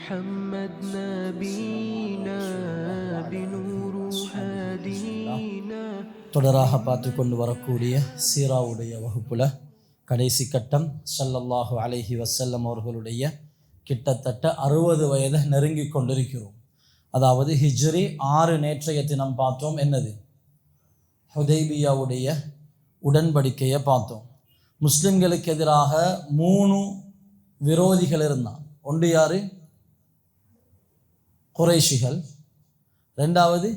محمد نبينا بنور هادينا. தொடராக பார்த்து கொண்டு வரக்கூடிய சீராவுடைய வகுப்புல கடைசி கட்டம் ஸல்லல்லாஹு அலைஹி வஸல்லம் அவர்களுடைய கிட்டத்தட்ட 60 வயதை நெருங்கி கொண்டிருக்கிறோம். அதாவது ஹிஜ்ரி 6 நேற்றைய தினம் பார்த்தோம். என்னது? ஹுதைபியாவுடைய உடன்படிக்கையை பார்த்தோம். முஸ்லிம்களுக்கு எதிராக 3 விரோதிகள் இருந்தான். ஒன்று யாரு? குறைஷிகள், 2வது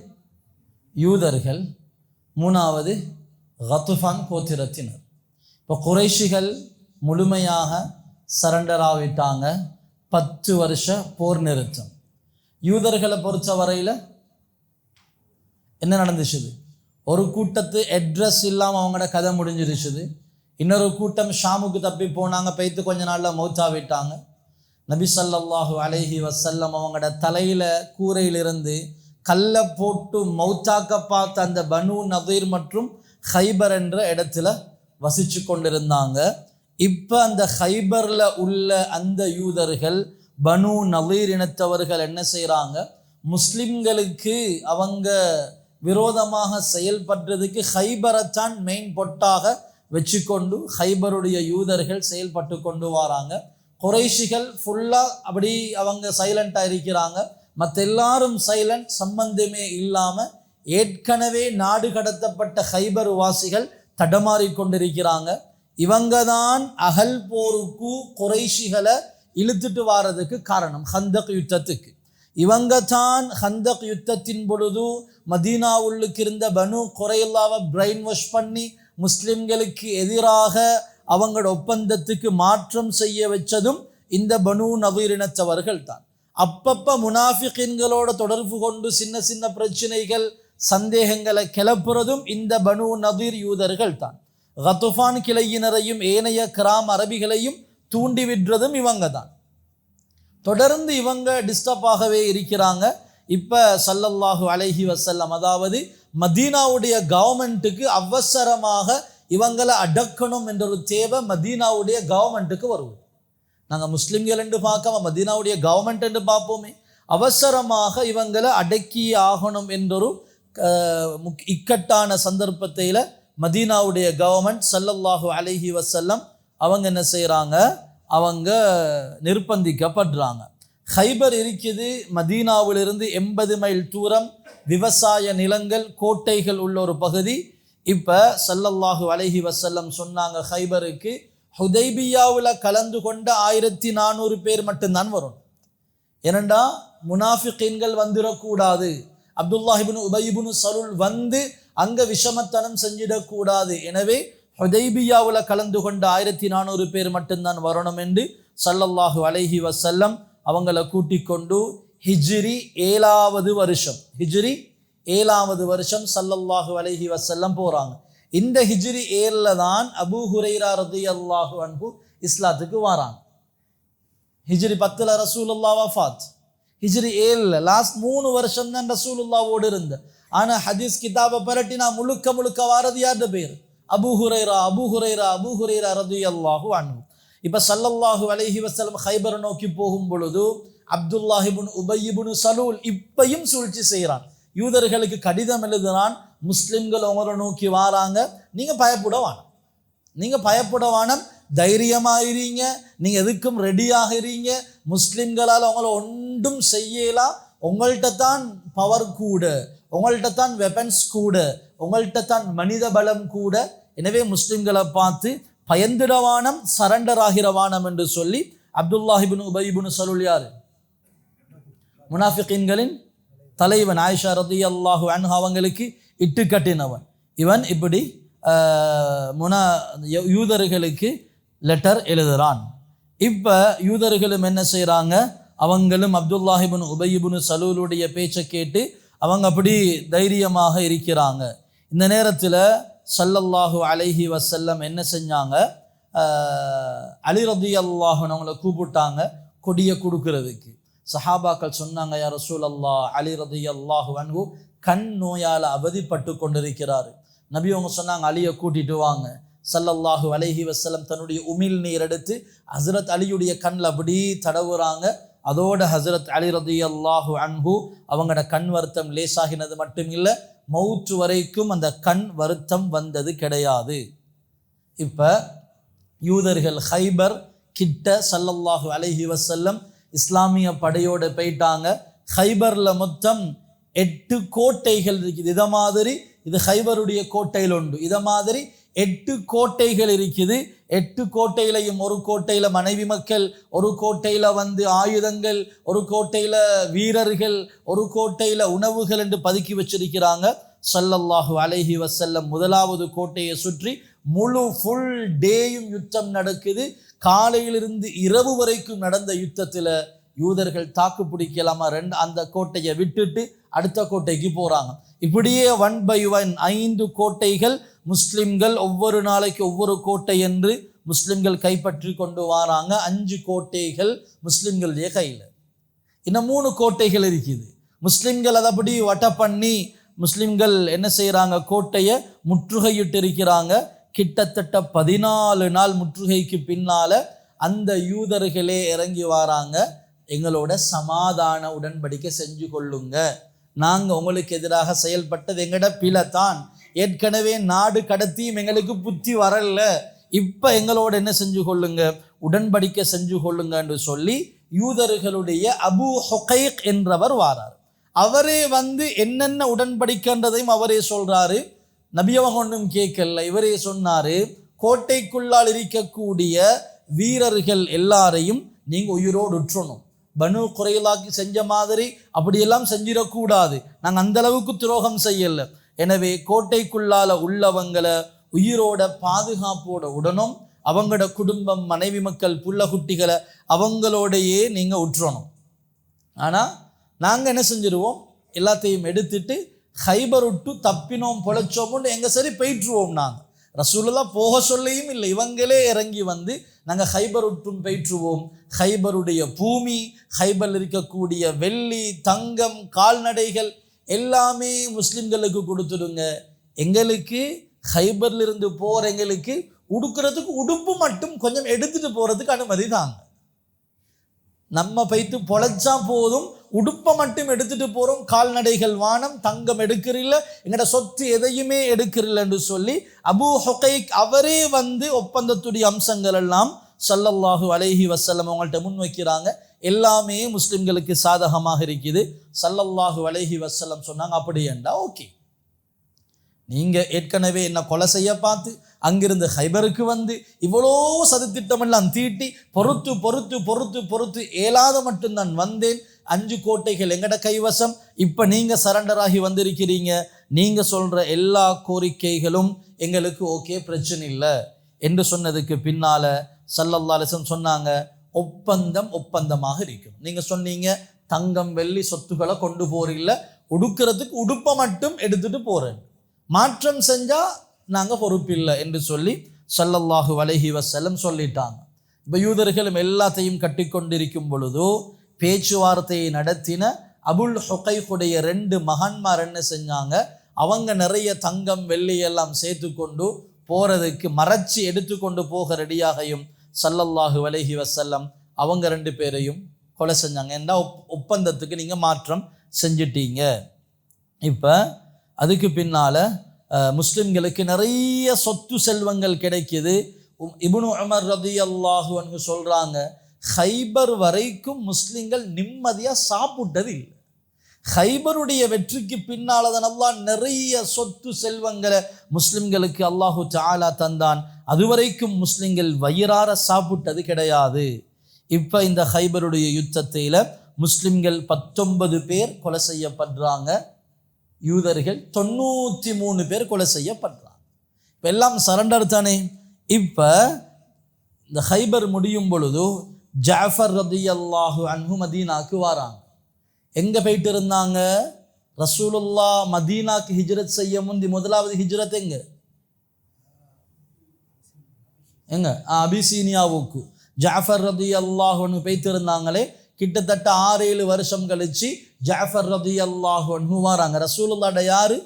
யூதர்கள், 3வது கத்ஃபான் கோத்திரத்தினர். இப்போ குறைஷிகள் முழுமையாக சரண்டர் ஆகிட்டாங்க. 10 வருஷ போர் நிறுத்தம். யூதர்களை பொறுத்த வரையில் என்ன நடந்துச்சுது? ஒரு கூட்டத்து அட்ரஸ் இல்லாமல் அவங்களோட கதை முடிஞ்சிருச்சுது. இன்னொரு கூட்டம் ஷாமுக்கு தப்பி போனாங்க, பெய்த்து கொஞ்ச நாளில் மௌத்தாவிட்டாங்க. நபி ஸல்லல்லாஹு அலைஹி வஸல்லம் அவங்களோட தலையில் கூரையிலிருந்து கல்லை போட்டு மௌத்தாக்க பார்த்த அந்த பனு நதீர் மற்றும் ஹைபர் என்ற இடத்துல வசித்து கொண்டிருந்தாங்க. இப்போ அந்த ஹைபரில் உள்ள அந்த யூதர்கள் பனு நதீர் இனத்தவர்கள் என்ன செய்கிறாங்க? முஸ்லிம்களுக்கு அவங்க விரோதமாக செயல்படுறதுக்கு ஹைபரைத்தான் மெயின் பொட்டாக வச்சுக்கொண்டு ஹைபருடைய யூதர்கள் செயல்பட்டு கொண்டு வராங்க. குறைஷிகள் ஃபுல்லாக அப்படி அவங்க சைலண்டாக இருக்கிறாங்க. மற்ற எல்லாரும் சைலண்ட், சம்பந்தமே இல்லாமல் ஏற்கனவே நாடு கடத்தப்பட்ட ஹைபர் வாசிகள் தடமாறி கொண்டிருக்கிறாங்க. இவங்க தான் அகல் போருக்கு குறைஷிகளை இழுத்துட்டு வாரதுக்கு காரணம். ஹந்தக் யுத்தத்துக்கு இவங்க தான் ஹந்தக் யுத்தத்தின் பொழுது மதீனாவுள்ளுக்கு இருந்த பனு குறைலாவை பிரெயின் வாஷ் பண்ணி முஸ்லிம்களுக்கு எதிராக அவங்களோட ஒப்பந்தத்துக்கு மாற்றம் செய்ய வச்சதும் இந்த பனு நதீர் இனத்தவர்கள் தான். அப்பப்போ முனாஃபிகின்களோட தொடர்பு கொண்டு சின்ன சின்ன பிரச்சனைகள் சந்தேகங்களை கிளப்புறதும் இந்த பனு நதீர் யூதர்கள் தான். கத்ஃபான் கிளையினரையும் ஏனைய கிராம அரபிகளையும் தூண்டி விடுறதும் இவங்க தான். தொடர்ந்து இவங்க டிஸ்டர்பாகவே இருக்கிறாங்க. இப்போ ஸல்லல்லாஹு அலைஹி வஸல்லம், அதாவது மதீனாவுடைய கவர்மெண்ட்டுக்கு அவசரமாக இவங்களை அடக்கணும் என்ற ஒரு தேவை மதீனாவுடைய கவர்மெண்ட்டுக்கு வருவது. நாங்கள் முஸ்லிம்கள் என்று பார்க்காம மதீனாவுடைய கவர்மெண்ட் என்று பார்ப்போமே. அவசரமாக இவங்களை அடக்கி ஆகணும் என்றொரு இக்கட்டான சந்தர்ப்பத்தில் மதீனாவுடைய கவர்மெண்ட் ஸல்லல்லாஹு அலைஹி வஸல்லம் அவங்க என்ன செய்கிறாங்க? அவங்க நிர்பந்திக்கப்படுறாங்க. ஹைபர் இருக்குது மதீனாவிலிருந்து 80 மைல் தூரம், விவசாய நிலங்கள், கோட்டைகள் உள்ள ஒரு பகுதி. இப்போ ஸல்லல்லாஹு அலைஹி வஸல்லம் சொன்னாங்க, ஹைபருக்கு ஹுதைபியாவில் கலந்து கொண்ட 1400 பேர் மட்டும்தான் வரும். ஏனண்டா முனாஃபிகீன்கள் வந்துடக்கூடாது, அப்துல்லாஹ் இப்னு உபய் இப்னு சலூல் வந்து அங்கே விஷமத்தனம் செஞ்சிடக்கூடாது. எனவே ஹுதைபியாவில் கலந்து கொண்ட 1400 பேர் மட்டும்தான் வரணும் என்று ஸல்லல்லாஹு அலைஹி வஸல்லம் அவங்கள கூட்டிக் கொண்டு ஹிஜ்ரி 7வது வருஷம் ஸல்லல்லாஹு அலைஹி வஸல்லம் போகிறாங்க. இந்த ஹிஜ்ரி 7ல் தான் அபூ ஹுரைரா ரலியல்லாஹு அன்ஹு இஸ்லாத்துக்கு வராங்க. ஹிஜ்ரி 10ல் ரசூலுல்லாஹ் வஃபாத். ஹிஜ்ரி 7ல் லாஸ்ட் 3 வருஷம் தான் ரசூலுல்லாவோடு இருந்த. ஆனால் ஹதீஸ் கிதாபை பரட்டினா முழுக்க வாரது யார்ட பேர்? அபூ ஹுரைரா ரலியல்லாஹு அன்ஹு. இப்போ ஸல்லல்லாஹு அலைஹி வஸல்லம் ஹைபர் நோக்கி போகும் பொழுது அப்துல்லாஹ் இப்னு உபய் இப்னு சலூல் இப்பையும் சூழ்ச்சி செய்கிறான். யூதர்களுக்கு கடிதம் எழுதுறான், முஸ்லிம்கள் உங்களை நோக்கி வாராங்க, நீங்கள் பயப்பட வேணாம், தைரியமாகிறீங்க, நீங்கள் எதுக்கும் ரெடியாக இருங்க, முஸ்லிம்களால் உங்களை ஒன்றும் செய்யலாம், உங்கள்கிட்ட தான் பவர் கூட, உங்கள்கிட்ட தான் வெப்பன்ஸ் கூட, உங்கள்கிட்ட தான் மனித பலம் கூட. எனவே முஸ்லிம்களை பார்த்து பயந்துடவானம், சரண்டர் ஆகிறவானம் என்று சொல்லி அப்துல்லாஹ் இப்னு உபய் இப்னு சலூல் யார்? முனாஃபிகீன்களின் தலைவன். ஆயிஷா ரலியல்லாஹு அன்ஹா அவங்களுக்கு இட்டு கட்டினவன் இவன். இப்படி யூதர்களுக்கு லெட்டர் எழுதுறான். இப்போ யூதர்களும் என்ன செய்கிறாங்க? அவங்களும் அப்துல்லாஹ் இப்னு உபய் இப்னு சலூலுடைய பேச்சை கேட்டு அவங்க அப்படி தைரியமாக இருக்கிறாங்க. இந்த நேரத்தில் ஸல்லல்லாஹு அலைஹி வஸல்லம் என்ன செஞ்சாங்க? அலி ரலியல்லாஹு அன்ஹு அவங்கள கூப்பிட்டாங்க கொடியை கொடுக்கறதுக்கு. சஹாபாக்கள் சொன்னாங்க, யா ரசூலல்லாஹ், அலி ரலியல்லாஹு அன்ஹு கண் நோயால் அவதிப்பட்டு கொண்டிருக்கிறார். நபி அவங்க சொன்னாங்க, அலியை கூட்டிட்டு வாங்க. ஸல்லல்லாஹு அலைஹி வஸல்லம் தன்னுடைய உமிழ் நீர் எடுத்து ஹஸ்ரத் அலியுடைய கண்ணில் அப்படி தடவுறாங்க. அதோட ஹசரத் அலி ரலியல்லாஹு அன்ஹு அவங்களோட கண் வருத்தம் லேசாகினது மட்டும் இல்லை, மௌத்து வரைக்கும் அந்த கண் வருத்தம் வந்தது கிடையாது. இப்போ யூதர்கள் ஹைபர் கிட்ட ஸல்லல்லாஹு அலைஹி வஸல்லம் இஸ்லாமிய படையோடு போயிட்டாங்க. ஹைபரில் மொத்தம் 8 கோட்டைகள் இருக்குது. இதை மாதிரி இது ஹைபருடைய கோட்டையில் உண்டு. இதை மாதிரி 8 கோட்டைகள் இருக்குது. 8 கோட்டையிலையும் ஒரு கோட்டையில் மனைவி மக்கள், ஒரு கோட்டையில் ஆயுதங்கள், ஒரு கோட்டையில் வீரர்கள், ஒரு கோட்டையில் உணவுகள் என்று பதுக்கி வச்சிருக்கிறாங்க. ஸல்லல்லாஹு அலைஹி வஸல்லம் முதலாவது கோட்டையை சுற்றி ஃபுல் டேயும் யுத்தம் நடக்குது. காலையிலிருந்து இரவு வரைக்கும் நடந்த யுத்தத்தில் யூதர்கள் தாக்கு பிடிக்கலாமா அந்த கோட்டையை விட்டுட்டு அடுத்த கோட்டைக்கு போகிறாங்க. இப்படியே 1 by 1 5 கோட்டைகள் முஸ்லிம்கள் ஒவ்வொரு நாளைக்கு ஒவ்வொரு கோட்டை என்று முஸ்லிம்கள் கைப்பற்றி கொண்டு வராங்க. 5 கோட்டைகள் முஸ்லிம்களுடைய கையில். இன்னும் 3 கோட்டைகள் இருக்குது. முஸ்லிம்கள் அதை அப்படி வட்ட பண்ணி முஸ்லிம்கள் என்ன செய்கிறாங்க, கோட்டையை முற்றுகையிட்டு இருக்கிறாங்க. கிட்டத்தட்ட 14 நாள் முற்றுகைக்கு பின்னால அந்த யூதர்களே இறங்கி வராங்க. எங்களோட சமாதான உடன்படிக்கை செஞ்சு கொள்ளுங்க, நாங்கள் உங்களுக்கு எதிராக செயல்பட்டது எங்களோட பிழை தான், ஏற்கனவே நாடு கடத்தியும் எங்களுக்கு புத்தி வரல, இப்போ எங்களோட என்ன செஞ்சு கொள்ளுங்க, உடன்படிக்கை செஞ்சு கொள்ளுங்க என்று சொல்லி யூதர்களுடைய அபு ஹுகைக் என்றவர் வாரார். அவரே என்னென்ன உடன்படிக்கைன்றதையும் அவரே சொல்றாரு. நபியவங்க ஒன்றும் கேட்கல, இவரே சொன்னாரு, கோட்டைக்குள்ளால் இருக்கக்கூடிய வீரர்கள் எல்லாரையும் நீங்க உயிரோடு உற்றணும். பனு குறைலாக்கு செஞ்ச மாதிரி அப்படியெல்லாம் செஞ்சிடக்கூடாது, நாங்கள் அந்த அளவுக்கு துரோகம் செய்யல. எனவே கோட்டைக்குள்ளால உள்ளவங்களை உயிரோட பாதுகாப்போட உடனும், அவங்களோட குடும்பம் மனைவி மக்கள் புள்ள குட்டிகளை அவங்களோடையே நீங்க உற்றணும். ஆனால் நாங்கள் என்ன செஞ்சிருவோம், எல்லாத்தையும் எடுத்துட்டு ஹைபர் விட்டு தப்பினோம் பொழைச்சோம்னு எங்க சரி போயிட்டுருவோம். நாங்கள் ரசூலுல்லாஹ் போக சொல்லியும் இல்லை, இவங்களே இறங்கி நாங்கள் ஹைபர் விட்டும் போயிட்டுருவோம். ஹைபருடைய பூமி, ஹைபரில் இருக்கக்கூடிய வெள்ளி தங்கம் கால்நடைகள் எல்லாமே முஸ்லிம்களுக்கு கொடுத்துடுங்க, எங்களுக்கு ஹைபர்ல இருந்து போகிற எங்களுக்கு உடுக்கிறதுக்கு உடுப்பு மட்டும் கொஞ்சம் எடுத்துட்டு போகிறதுக்கு அனுமதி தாங்க, நம்ம பைத்து பொழைச்சா போதும், உடுப்பை மட்டும் எடுத்துட்டு போகிறோம், கால்நடைகள் வானம், தங்கம் எடுக்கிறீல்ல, எங்களோட சொத்து எதையுமே எடுக்கிறீல்ல என்று சொல்லி அபு ஹுகைக் அவரே ஒப்பந்தத்துடைய அம்சங்கள் எல்லாம் ஸல்லல்லாஹு அலைஹி வஸல்லம் அவங்கள்ட்ட முன் வைக்கிறாங்க. எல்லாமே முஸ்லிம்களுக்கு சாதகமாக இருக்குது. ஸல்லல்லாஹு அலைஹி வஸல்லம் சொன்னாங்க, அப்படி ஏண்டா ஓகே, நீங்கள் ஏற்கனவே என்ன கொலை செய்ய பார்த்து அங்கிருந்து ஹைபருக்கு இவ்வளோ சதித்திட்டமெல்லாம் தீட்டி பொறுத்து பொறுத்து பொறுத்து பொறுத்து ஏலாத மட்டும்தான் வந்தேன். 5 கோட்டைகள் எங்கட கைவசம், இப்போ நீங்கள் சரண்டராகி வந்திருக்கிறீங்க, நீங்கள் சொல்கிற எல்லா கோரிக்கைகளும் எங்களுக்கு ஓகே, பிரச்சனை இல்லை என்று சொன்னதுக்கு பின்னால் ஸல்லல்லாஹு அலைஹி வஸல்லம் சொன்னாங்க, ஒப்பந்தமாக இருக்கும். நீங்கள் சொன்னீங்க தங்கம் வெள்ளி சொத்துக்களை கொண்டு போறீல்ல, உடுக்கிறதுக்கு உடுப்பை மட்டும் எடுத்துட்டு போகிறேன், மாற்றம் செஞ்சால் நாங்கள் பொறுப்பில்லை என்று சொல்லி ஸல்லல்லாஹு அலைஹி வஸல்லம் சொல்லிட்டாங்க. இப்போ யூதர்களும் எல்லாத்தையும் கட்டி கொண்டிருக்கும் பொழுதோ பேச்சுவார்த்தையை நடத்தின அபுல் ஹுகைக்குடைய 2 மகன்மார் என்ன செஞ்சாங்க, அவங்க நிறைய தங்கம் வெள்ளி எல்லாம் சேர்த்து கொண்டு போகிறதுக்கு மறைச்சி எடுத்துக்கொண்டு போக ரெடியாகையும் ஸல்லல்லாஹு அலைஹி வஸல்லம் அவங்க 2 பேரையும் கொலை செஞ்சாங்க. ஏன்னா ஒப்பந்தத்துக்கு நீங்கள் மாற்றம் செஞ்சிட்டீங்க. இப்போ அதுக்கு பின்னால் முஸ்லிம்களுக்கு நிறைய சொத்து செல்வங்கள் கிடைக்கிது. இப்னு உமர் ரலியல்லாஹு அன்ஹு சொல்கிறாங்க, ஹைபர் வரைக்கும் முஸ்லிம்கள் நிம்மதியாக சாப்பிட்டது இல்லை. ஹைபருடைய வெற்றிக்கு பின்னால் தான் அல்லாஹ் நிறைய சொத்து செல்வங்களை முஸ்லிம்களுக்கு அல்லாஹு தஆலா தந்தான். அதுவரைக்கும் முஸ்லிம்கள் வயிறார சாப்பிட்டது கிடையாது. இப்போ இந்த ஹைபருடைய யுத்தத்தில் முஸ்லிம்கள் 19 பேர் கொலை செய்யப்படுறாங்க, யூதர்கள் 93 பேர் கொலை செய்யப்படுறாங்க. இப்போ எல்லாம் சரண்டர் தானே. இப்போ இந்த ஹைபர் முடியும் பொழுது ஜாஃபர் ரலியல்லாஹு அன்ஹு மதீனாக்கு வராங்க. எங்கே போயிட்டு இருந்தாங்க, ரசூலுல்லாஹ் மதீனாக்கு ஹிஜ்ரத் செய்ய முந்தி முதலாவது ஹிஜ்ரத் எங்க அபிசீனியாவுக்கு ஜாஃபர் ரலியல்லாஹு அன்ஹு போயிட்டு இருந்தாங்களே. கிட்டத்தட்ட 6-7 வருஷம் கழிச்சு ஜாஃபர் ரலியல்லாஹு அன்ஹு வராங்க. ரசூலுல்லாஹ்ட யாரு,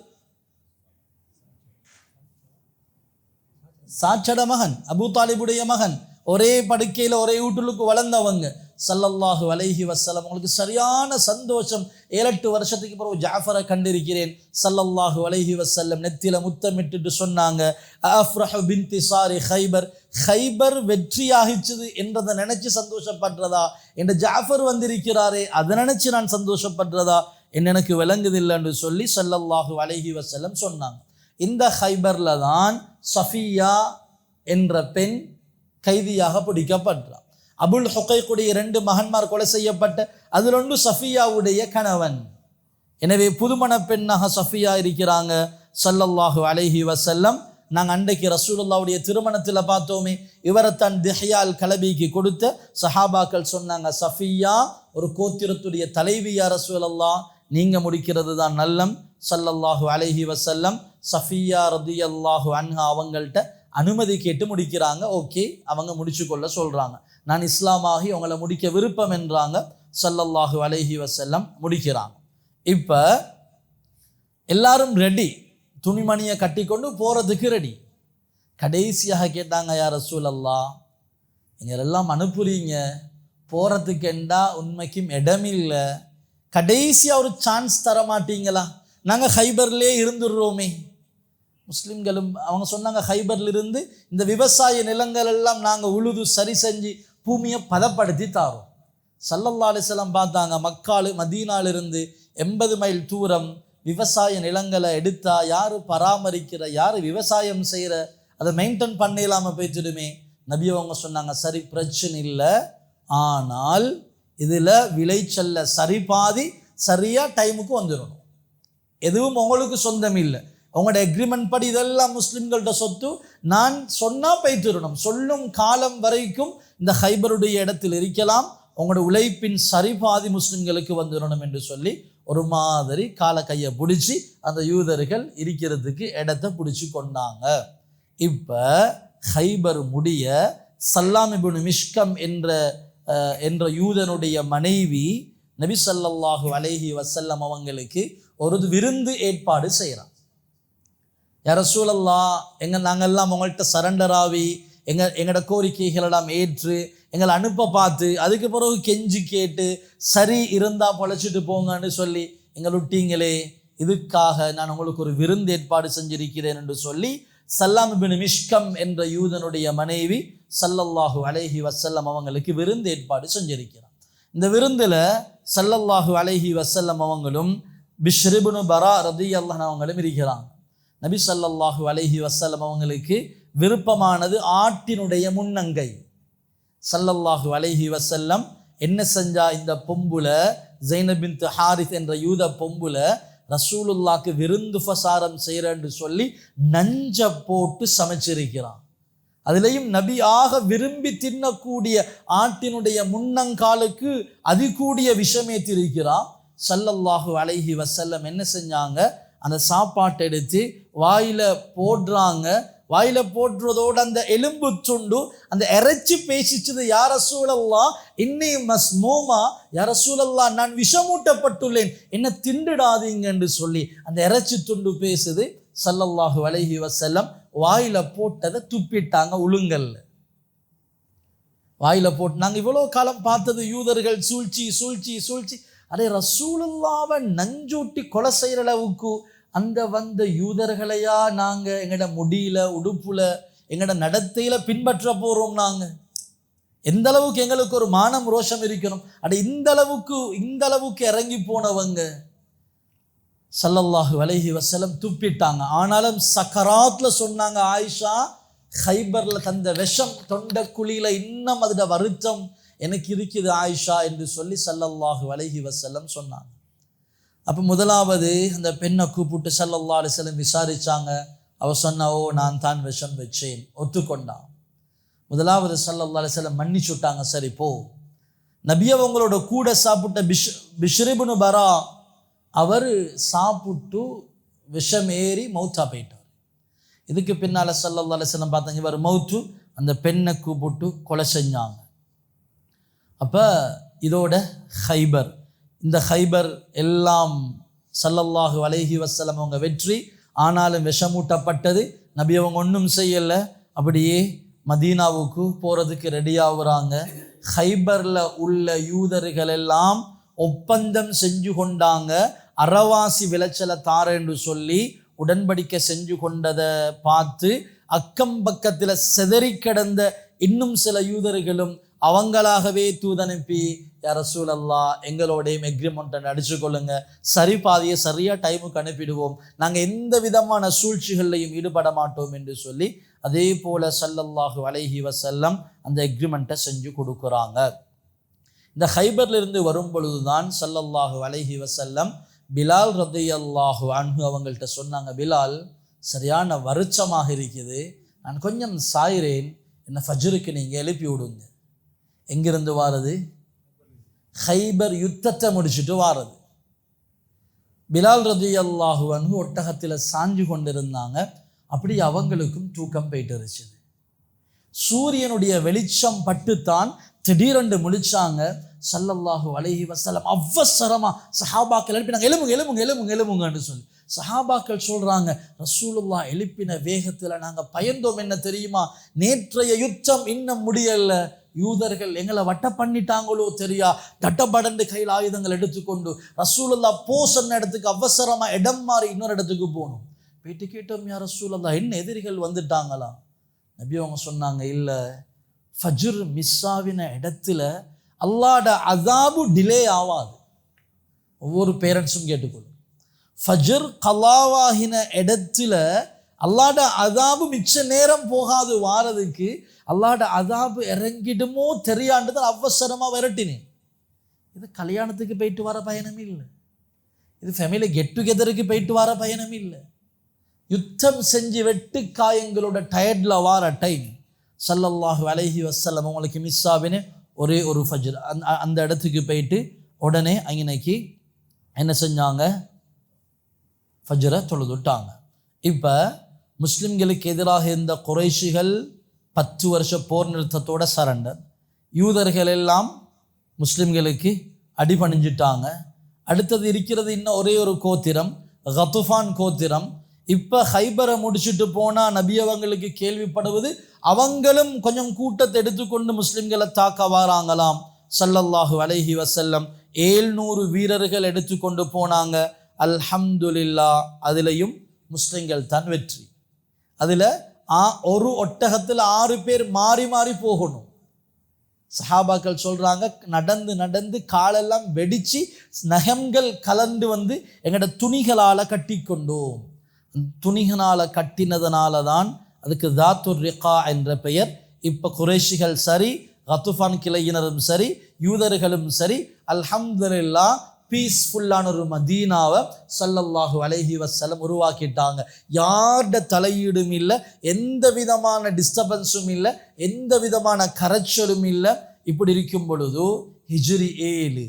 சாட்சட மகன், அபூ தாலிபுடைய மகன், ஒரே படுக்கையில் ஒரே வீட்டுக்கு வளர்ந்தவங்க. ஸல்லல்லாஹு அலைஹி வஸல்லம் உங்களுக்கு சரியான சந்தோஷம், 7-8 வருஷத்துக்கு பிறகு ஜாஃபரை கண்டிருக்கிறேன். ஸல்லல்லாஹு அலைஹி வஸல்லம் நெத்தில முத்தமிட்டு சொன்னாங்க, அஃப்ரஹு பின்திசாரி ஹைபர், ஹைபர் வெற்றியாகிச்சது என்றதை நினைச்சு சந்தோஷப்படுறதா, என்ற ஜாஃபர் வந்திருக்கிறாரே அதை நினைச்சு நான் சந்தோஷப்படுறதா என்ன எனக்கு விளங்குதில்லைன்னு சொல்லி ஸல்லல்லாஹு அலைஹி வஸல்லம் சொன்னாங்க. இந்த ஹைபர்ல தான் சஃபியா என்ற பெண் கைதியாக பிடிக்கப்பட்டார். அபுல் ஹுகைக்குடைய 2 மகன்மார் கொலை செய்யப்பட்ட அதில் ஒன்று சஃபியாவுடைய கணவன். எனவே புதுமண பெண்ணாக சஃபியா இருக்கிறாங்க. ஸல்லல்லாஹு அலைஹி வஸல்லம் நாங்கள் அன்றைக்கு ரசூலுல்லாவுடைய திருமணத்தில் பார்த்தோமே, இவரைத்தான் திஹ்யால் கலபிக்கு கொடுத்த சஹாபாக்கள் சொன்னாங்க, சஃபியா ஒரு கோத்திரத்துடைய தலைவியா ரசூலல்லாஹ், நீங்கள் முடிக்கிறது தான் நல்லம். ஸல்லல்லாஹு அலைஹி வஸல்லம் சஃபியா ரதியல்லாஹு அன்ஹா அவங்கள்ட்ட அனுமதி கேட்டு முடிக்கிறாங்க. ஓகே, அவங்க முடிச்சு கொள்ள சொல்கிறாங்க. நான் இஸ்லாமாகி அவங்கள முடிக்க விருப்பம் என்றாங்க. ஸல்லல்லாஹு அலைஹி வஸல்லம் முடிக்கிறாங்க. இப்போ எல்லாரும் ரெடி, துணிமணியை கட்டி கொண்டு போகிறதுக்கு ரெடி. கடைசியாக கேட்டாங்க, யா ரசூலல்லாஹ் எங்களெல்லாம் அனுப்புறீங்க, போகிறதுக்கு என்றா உண்மைக்கும் இடமில்லை, கடைசியாக ஒரு சான்ஸ் தர மாட்டீங்களா? நாங்கள் ஹைபர்லேயே இருந்துடுறோமே. முஸ்லிம்களும் அவங்க சொன்னாங்க, ஹைபர்லிருந்து இந்த விவசாய நிலங்கள் எல்லாம் நாங்கள் உழுது சரி செஞ்சு பூமியை பதப்படுத்தி தாரோம். ஸல்லல்லாஹு அலைஹி வஸல்லம் பார்த்தாங்க, மதீனாலிருந்து 80 மைல் தூரம் விவசாய நிலங்களை எடுத்தா யார் பராமரிக்கிற, யார் விவசாயம் செய்கிற, அதை மெயின்டைன் பண்ண இல்லாமல் போயிட்டுடுமே. நபி அவங்க சொன்னாங்க, சரி பிரச்சனை இல்லை, ஆனால் இதில் விளைச்சல்ல சரி பாதி சரியாக டைமுக்கு வந்துடணும், எதுவும் உங்களுக்கு சொந்தம் இல்லை, உங்களோட எக்ரிமெண்ட் படி இதெல்லாம் முஸ்லிம்கள்ட்ட சொத்து, நான் சொன்னால் பைத்திடணும், சொல்லும் காலம் வரைக்கும் இந்த ஹைபருடைய இடத்தில் இருக்கலாம், உங்களோட உழைப்பின் சரிபாதி முஸ்லிம்களுக்கு வந்துடணும் என்று சொல்லி ஒரு மாதிரி கால கையை பிடிச்சி அந்த யூதர்கள் இருக்கிறதுக்கு இடத்தை பிடிச்சி கொண்டாங்க. இப்போ ஹைபர் முடிய சல்லாம் இப்னு மிஷ்கம் என்ற யூதனுடைய மனைவி நபி ஸல்லல்லாஹு அலைஹி வஸல்லம் அவங்களுக்கு ஒரு விருந்து ஏற்பாடு செய்கிறான். யா ரசூலல்லாஹ் நாங்கள்லாம் உங்கள்கிட்ட சரண்டர் ஆகி எங்களோட கோரிக்கைகளெல்லாம் ஏற்று எங்களை அனுப்ப பார்த்து அதுக்கு பிறகு கெஞ்சி கேட்டு சரி இருந்தால் பொழைச்சிட்டு போங்கன்னு சொல்லி எங்களை விட்டீங்களே, இதுக்காக நான் உங்களுக்கு ஒரு விருந்து ஏற்பாடு செஞ்சிருக்கிறேன் என்று சொல்லி சல்லாம் இப்னு மிஷ்கம் என்ற யூதனுடைய மனைவி ஸல்லல்லாஹு அலைஹி வஸல்லம் அவங்களுக்கு விருந்து ஏற்பாடு செஞ்சிருக்கிறான். இந்த விருந்தில் ஸல்லல்லாஹு அலைஹி வஸல்லம் அவங்களும் பிஷ்ர் இப்னு பரா ரதியல்லாஹு அன்ஹு அவங்களும் இருக்கிறாங்க. நபி ஸல்லல்லாஹு அலைஹி வஸல்லம் அவங்களுக்கு விருப்பமானது ஆட்டினுடைய முன்னங்கை. ஸல்லல்லாஹு அலைஹி வஸல்லம் என்ன செஞ்சா, இந்த பொம்புல ஸைனப் பின்த் ஹாரிஸ் என்ற யூத பொம்புல ரசூலுல்லாஹ்க்கு விருந்து ஃபசாரம் செய்கிறேன்னு சொல்லி நஞ்ச போட்டு சமைச்சிருக்கிறான். அதுலேயும் நபியாக விரும்பி தின்னக்கூடிய ஆட்டினுடைய முன்னங்காலுக்கு அதிகூடிய விஷமேற்றிருக்கிறான். ஸல்லல்லாஹு அலைஹி வஸல்லம் என்ன செஞ்சாங்க, அந்த சாப்பாட்டை எடுத்து வாயில் போடுறாங்க. வாயில போடுறதோடு அந்த எலும்பு துண்டு அந்த இறைச்சி பேசிச்சது, யா ரசூலல்லாஹ் இன்னி மஸ்மூமா, யா ரசூலல்லாஹ் நான் விஷமூட்டப்பட்டுள்ளேன், என்ன திண்டுடாதீங்க என்று சொல்லி அந்த இறைச்சி துண்டு பேசுது. ஸல்லல்லாஹு அலைஹி வஸல்லம் வாயில போட்டதை துப்பிட்டாங்க. உளுங்கல்ல வாயில போட்டு, நாங்கள் இவ்வளோ காலம் பார்த்தது யூதர்கள் சூழ்ச்சி சூழ்ச்சி சூழ்ச்சி, அதே ரசூலுல்லாவை நஞ்சூட்டி கொலை செய்கிற அளவுக்கு அந்த வந்த யூதர்களையா நாங்கள் எங்களோட முடியில உடுப்புல எங்களோட நடத்தையில் பின்பற்ற போகிறோம்? நாங்கள் எந்த அளவுக்கு எங்களுக்கு ஒரு மானம் ரோஷம் இருக்கணும். இந்த அளவுக்கு இறங்கி போனவங்க ஸல்லல்லாஹு அலைஹி வஸல்லம் துப்பிட்டாங்க. ஆனாலும் சக்கராத்தில் சொன்னாங்க, ஆயிஷா ஹைபரில் தந்த விஷம் தொண்டை குழியில் இன்னும் அதோட வருத்தம் எனக்கு இருக்குது ஆயிஷா என்று சொல்லி ஸல்லல்லாஹு அலைஹி வஸல்லம் சொன்னாங்க. அப்போ முதலாவது அந்த பெண்ணை கூப்பிட்டு ஸல்லல்லாஹு அலைஹி வஸல்லம் விசாரித்தாங்க. அவ சொன்னா, ஓ நான் தான் விஷம் வச்சேன், ஒத்துக்கொண்டான். முதலாவது ஸல்லல்லாஹு அலைஹி வஸல்லம் மன்னிச்சுட்டாங்க. சரி போ. நபி அவங்களோட கூட சாப்பிட்ட பிஷ்ர் இப்னு பரா அவர் சாப்பிட்டு விஷம் ஏறி மௌத்தா போயிட்டார். இதுக்கு பின்னால் ஸல்லல்லாஹு அலைஹி வஸல்லம் பார்த்தாங்க, இவர் மௌத்து, அந்த பெண்ணை கூப்பிட்டு கொலை செஞ்சாங்க. அப்போ இதோட ஹைபர், இந்த ஹைபர் எல்லாம் ஸல்லல்லாஹு அலைஹி வஸல்லம் அவங்க வெற்றி. ஆனாலும் விஷமூட்டப்பட்டது. நபி அவங்க ஒன்றும் செய்யலை, அப்படியே மதீனாவுக்கு போகிறதுக்கு ரெடியாகுறாங்க. ஹைபரில் உள்ள யூதர்கள் எல்லாம் ஒப்பந்தம் செஞ்சு கொண்டாங்க, அறவாசி விளைச்சலை தாரேன்னு சொல்லி உடன்படிக்கை செஞ்சு கொண்டதை பார்த்து அக்கம் பக்கத்தில் செதறி கிடந்த இன்னும் சில யூதர்களும் அவங்களாகவே தூதனுப்பி, யா ரசூலல்லாஹ் எங்களோடையும் எக்ரிமெண்ட்டை அடிச்சு கொள்ளுங்க, சரி பாதியை சரியாக டைமுக்கு அனுப்பிடுவோம், நாங்கள் எந்த விதமான சூழ்ச்சிகள்லையும் ஈடுபட மாட்டோம் என்று சொல்லி அதே போல் ஸல்லல்லாஹு அலைஹி வஸல்லம் அந்த எக்ரிமெண்ட்டை செஞ்சு கொடுக்குறாங்க. இந்த ஹைபர்லிருந்து வரும் பொழுதுதான் ஸல்லல்லாஹு அலைஹி வஸல்லம் பிலால் ரலியல்லாஹு அன்ஹு அவங்கள்ட்ட சொன்னாங்க, பிலால் சரியான வருச்சமாக இருக்குது, நான் கொஞ்சம் சாயிறேன், என்ன ஃபஜ்ருக்கு நீங்கள் எழுப்பி விடுங்க. எங்கிருந்து வாரது? ஹைபர் யுத்தத்தை முடிச்சுட்டு வாரது. பிலால் ரலியல்லாஹு அன்ஹு ஒட்டகத்தில் சாஞ்சு கொண்டிருந்தாங்க. அப்படி அவங்களுக்கும் தூக்கம் போயிட்டு இருந்துச்சு. சூரியனுடைய வெளிச்சம் பட்டுத்தான் திடீரென்று முழிச்சாங்க. ஸல்லல்லாஹு அலைஹி வஸல்லம் அவசரமா சஹாபாக்கள் எழுப்பினாங்க, எழுமுங்க எழுமுங்க எழுமுங்க எழுமுங்கன்னு சொல்லி. சஹாபாக்கள் சொல்றாங்க, ரசூலுல்லாஹ் எழுப்பின வேகத்தில் நாங்கள் பயந்தோம், என்ன தெரியுமா, நேற்றைய யுத்தம் இன்னும் முடியல, யூதர்கள் எங்களை வட்ட பண்ணிட்டாங்களோ தெரியா, தட்டப்படந்து கையில் ஆயுதங்கள் எடுத்துக்கொண்டு ரசூலுல்லாஹ் சொன்ன இடத்துக்கு அவசரமா இடம் மாறி இன்னொரு இடத்துக்கு போகணும். போயிட்டு கேட்டோம், யா ரசூலல்லாஹ் என்ன எதிரிகள் வந்துட்டாங்களா? நபி அவங்க சொன்னாங்க, இல்லை, ஃபஜ்ர் மிஸ் ஆவின இடத்துல அல்லாஹ்ட அஸாபு டிலே ஆகாது. ஒவ்வொரு பேரண்ட்ஸும் கேட்டுக்கொள்ளும், ஃபஜ்ர் கலாவாகின இடத்துல அல்லாஹ்ட அஸாபு மிச்ச நேரம் போகாது வாரதுக்கு, அல்லாஹ்ட அஸாபு இறங்கிடுமோ தெரியாண்டு தான் அவசரமாக விரட்டினேன். இது கல்யாணத்துக்கு போயிட்டு வர பயணம் இல்லை, இது ஃபேமிலி கெட் டுகெதருக்கு போயிட்டு வர பயணம் இல்லை, யுத்தம் செஞ்சு வெட்டு காயங்களோட டயர்டில் வார டைம். ஸல்லல்லாஹு அலைஹி வஸல்லம் உங்களுக்கு மிஸ் ஆவினு ஒரே ஒரு ஃபஜ்ர் அந்த இடத்துக்கு போயிட்டு உடனே அன்னைக்கு என்ன செஞ்சாங்க, ஃபஜ்ரை தொழுதுட்டாங்க. இப்போ முஸ்லிம்களுக்கு எதிராக இருந்த குறைஷிகள் 10 வருஷ போர் நிறுத்தத்தோட சரண்டர், யூதர்கள் எல்லாம் முஸ்லிம்களுக்கு அடிபணிஞ்சிட்டாங்க. அடுத்தது இருக்கிறது இன்னும் ஒரே ஒரு கோத்திரம், கத்துஃபான் கோத்திரம். இப்போ ஹைபரை முடிச்சுட்டு போனால் நபி அவங்களுக்கு கேள்விப்படுவது அவங்களும் கொஞ்சம் கூட்டத்தை எடுத்துக்கொண்டு முஸ்லிம்களை தாக்க வாராங்களாம். ஸல்லல்லாஹு அலைஹி வஸல்லம் 700 வீரர்கள் எடுத்துக்கொண்டு போனாங்க. அல்ஹம்துலில்லாஹ், அதிலையும் முஸ்லிம்கள் தான் வெற்றி. அதில் ஒரு ஒட்டகத்தில் 6 பேர் மாறி மாறி போகணும். சஹாபாக்கள் சொல்கிறாங்க, நடந்து நடந்து காலெல்லாம் வெடித்து நகங்கள் கலந்து வந்து எங்களோட துணிகளால் கட்டி கொண்டோம். துணிகளால் கட்டினதுனால தான் அதுக்கு தாத்துர் ரிகா என்ற பெயர். இப்போ குறைஷிகள் சரி, கத்துஃபான் கிளையினரும் சரி, யூதர்களும் சரி, அல்ஹம்துலில்லாஹ் பீஸ்ஃபுல்லான ஒரு மதீனாவை ஸல்லல்லாஹு அலைஹி வஸல்லம் உருவாக்கிட்டாங்க. யார்ட தலையீடும் இல்லை, எந்த விதமான டிஸ்டர்பன்ஸும் இல்லை, எந்த விதமான கரைச்சலும் இல்லை. இப்படி இருக்கும் பொழுது ஹிஜ்ரி 7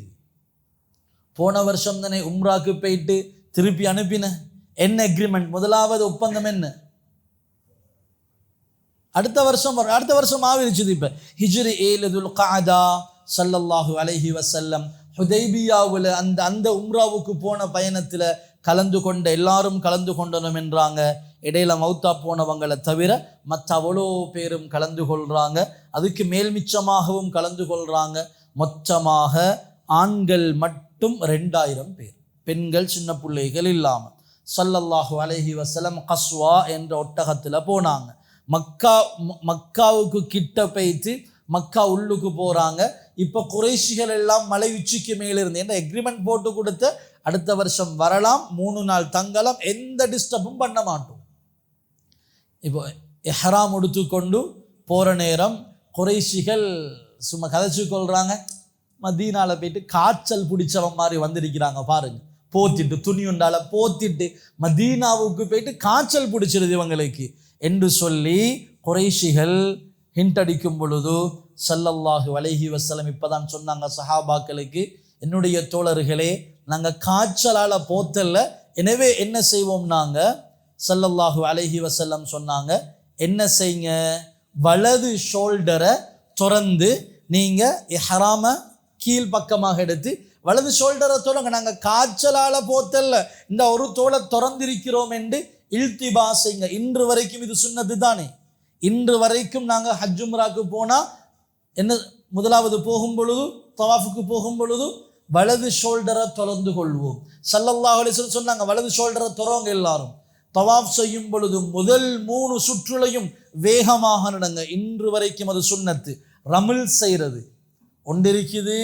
போன வருஷம் தானே உம்ராக்கு போயிட்டு திருப்பி அனுப்பின. என்ன அக்ரிமெண்ட்? முதலாவது ஒப்பந்தம் என்ன? அடுத்த வருஷம் ஆவிருச்சுது. இப்போ ஹிஜ்ரி 7 துல்காதா ஸல்லல்லாஹு அலைஹி வஸல்லம் ஹுதைபியாவில் அந்த உம்ராவுக்கு போன பயணத்தில் கலந்து கொண்ட எல்லாரும் கலந்து கொண்டனும் என்றாங்க. இடையில மௌத்தா போனவங்களை தவிர மற்ற அவ்வளோ பேரும் கலந்து கொள்கிறாங்க. அதுக்கு மேல் மிச்சமாகவும் கலந்து கொள்கிறாங்க. மொத்தமாக ஆண்கள் மட்டும் 2000 பேர், பெண்கள் சின்ன பிள்ளைகள் இல்லாமல். ஸல்லல்லாஹு அலைஹி வஸல்லம் கஸ்வா என்ற ஒட்டகத்தில் போனாங்க. மக்காவுக்கு கிட்ட போய்த்து மக்கா உள்ளுக்கு போகிறாங்க. இப்போ குறைஷிகள் எல்லாம் மலை உச்சிக்கு மேலே இருந்து என்ற எக்ரிமெண்ட் போட்டு கொடுத்த அடுத்த வருஷம் வரலாம், 3 நாள் தங்கலாம், எந்த டிஸ்டர்பும் பண்ண மாட்டோம். இப்போ எஹ்ராம் எடுத்துக்கொண்டு போகிற நேரம் குறைஷிகள் சும்மா கதைச்சு கொள்கிறாங்க. மதீனாவில் போயிட்டு காய்ச்சல் பிடிச்சவன் மாதிரி வந்திருக்கிறாங்க பாருங்க, போத்திட்டு துணி உண்டால போத்திட்டு மதீனாவுக்கு போயிட்டு காய்ச்சல் பிடிச்சிருது இவங்களுக்கு என்று சொல்லி குறைஷிகள் ஹிண்ட் அடிக்கும் பொழுது ஸல்லல்லாஹு அலைஹி வஸல்லம் இப்போதான் சொன்னாங்க சஹாபாக்களுக்கு, என்னுடைய தோழர்களே, நாங்கள் காய்ச்சலால் போத்தல்ல, எனவே என்ன செய்வோம் நாங்கள்? ஸல்லல்லாஹு அலைஹி வஸல்லம் சொன்னாங்க, என்ன செய்யுங்க, வலது ஷோல்டரை திறந்து நீங்கள் இஹ்ராமை கீழ் பக்கமாக எடுத்து வலது ஷோல்டரை தொடங்க, நாங்கள் காய்ச்சலால் போத்தல்ல, இந்த ஒரு தோலை திறந்திருக்கிறோம் என்று இல்திபா செய்யுங்க. இன்று வரைக்கும் இது சுன்னத்து தானே. இன்று வரைக்கும் நாங்கள் ஹஜ் உம்ராக்கு போனால் என்ன, முதலாவது போகும் பொழுது தவாஃபுக்கு போகும் பொழுது வலது ஷோல்டரை திறந்து கொள்வோம். ஸல்லல்லாஹு அலைஹி வஸல்லம் சொன்னாங்க, வலது ஷோல்டரை திறவங்க எல்லாரும். தவாஃப் செய்யும் பொழுது முதல் 3 சுற்றுலையும் வேகமாக நடங்க. இன்று வரைக்கும் அது சுன்னத்து. ரமில் செய்கிறது ஒன்றிருக்குது,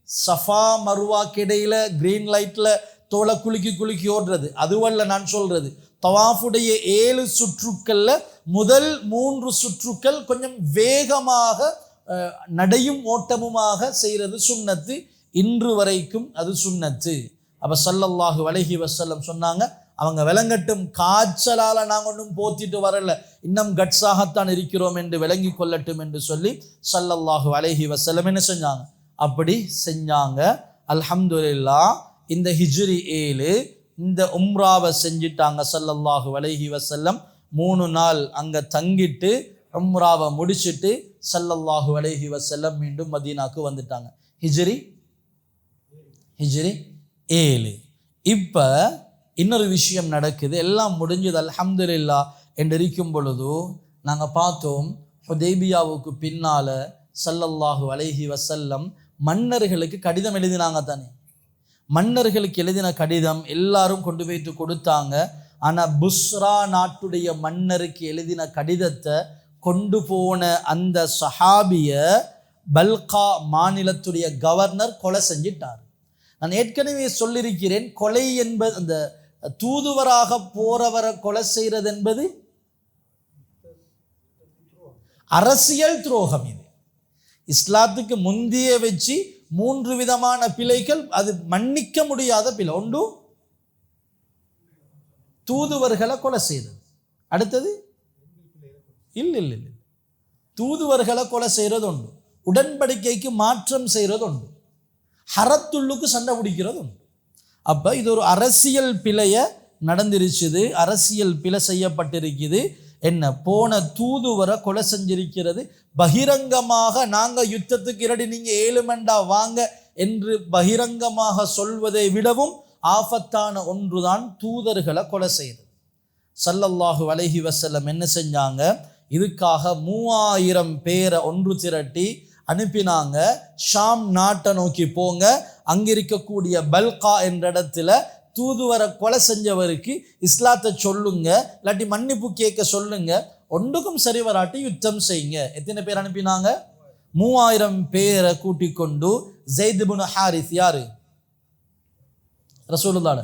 சஃபா மருவாக்கு இடையில கிரீன் லைட்ல தோலை குலுக்கி ஓடுறது, அதுவல்ல நான் சொல்றது. தவாஃபுடைய 7 சுற்றுக்கள்ல முதல் 3 சுற்றுக்கள் கொஞ்சம் வேகமாக நடையும் ஓட்டமுமாக செய்கிறது சுன்னத்து. இன்று வரைக்கும் அது சுன்னத்து. அப்ப ஸல்லல்லாஹு அலைஹி வஸல்லம் சொன்னாங்க, அவங்க விளங்கட்டும், காய்ச்சலால் நாங்கள் ஒன்றும் போத்திட்டு வரல, இன்னும் கட்ஸாகத்தான் இருக்கிறோம் என்று விளங்கி கொள்ளட்டும் என்று சொல்லி ஸல்லல்லாஹு அலைஹி வஸல்லம் என்ன செஞ்சாங்க, அப்படி செஞ்சாங்க. அல்ஹம்துலில்லாஹ். இந்த ஹிஜ்ரி 7 இந்த உம்ராவை செஞ்சிட்டாங்க ஸல்லல்லாஹு அலைஹி வஸல்லம். 3 நாள் அங்கே தங்கிட்டு உம்ராவை முடிச்சுட்டு ஸல்லல்லாஹு அலைஹி வஸல்லம் மீண்டும் மதீனாக்கு வந்துட்டாங்க. ஹிஜ்ரி 7. இப்போ இன்னொரு விஷயம் நடக்குது. எல்லாம் முடிஞ்சது அல்ஹம்துலில்லாஹ் என்று இருக்கும் பொழுது நாங்கள் பார்த்தோம், ஹுதைபியாவுக்கு பின்னால ஸல்லல்லாஹு அலைஹி வஸல்லம் மன்னர்களுக்கு கடிதம் எழுதினாங்க தானே. மன்னர்களுக்கு எழுதின கடிதம் எல்லாரும் கொண்டு போய்த்து கொடுத்தாங்க. ஆனால் புஸ்ரா நாட்டுடைய மன்னருக்கு எழுதின கடிதத்தை கொண்டு போன அந்த சஹாபிய பல்கா மாநிலத்துடைய கவர்னர் கொலை செஞ்சிட்டார். நான் ஏற்கனவே சொல்லியிருக்கிறேன், கொலை என்பது, அந்த தூதுவராக போறவரை கொலை செய்கிறது என்பது அரசியல் துரோகம். இது இஸ்லாத்துக்கு முந்திய வச்சு 3 விதமான பிழைகள், அது மன்னிக்க முடியாத பிழை. ஒன்று தூதுவர்களை கொலை செய்கிறது, அடுத்தது இல்லை தூதுவர்களை கொலை செய்கிறது உண்டு, உடன்படிக்கைக்கு மாற்றம் செய்கிறது உண்டு, ஹரத்துள்ளுக்கு சண்டை பிடிக்கிறது உண்டு. அப்போ இது ஒரு அரசியல் பிழைய நடந்திருச்சுது, அரசியல் பிழை செய்யப்பட்டிருக்குது. என்ன, போன தூதுவரை கொலை செஞ்சிருக்கிறது. பகிரங்கமாக நாங்கள் யுத்தத்துக்கு இரடி நீங்கள் 7 மண்டா வாங்க என்று பகிரங்கமாக சொல்வதை விடவும் ஆபத்தான ஒன்றுதான் தூதர்களை கொலை செய்கிறது. ஸல்லல்லாஹு அலைஹி வஸல்லம் என்ன செஞ்சாங்க, இதுக்காக 3000 பேரை ஒன்று திரட்டி அனுப்பினாங்க. ஷாம் நாட்டை நோக்கி போங்க, அங்கிருக்கக்கூடிய பல்கா என்ற இடத்துல தூதுவரை கொலை செஞ்சவருக்கு இஸ்லாத்தை சொல்லுங்க, இல்லாட்டி மன்னிப்பு கேட்க சொல்லுங்க, ஒன்றுக்கும் சரி வராட்டி யுத்தம் செய்யுங்க. எத்தனை பேர் அனுப்பினாங்க? 3000 பேரை கூட்டிக் கொண்டு ஸைத் இப்னு ஹாரிஸ், யாரு, ரசூலுல்லாஹ்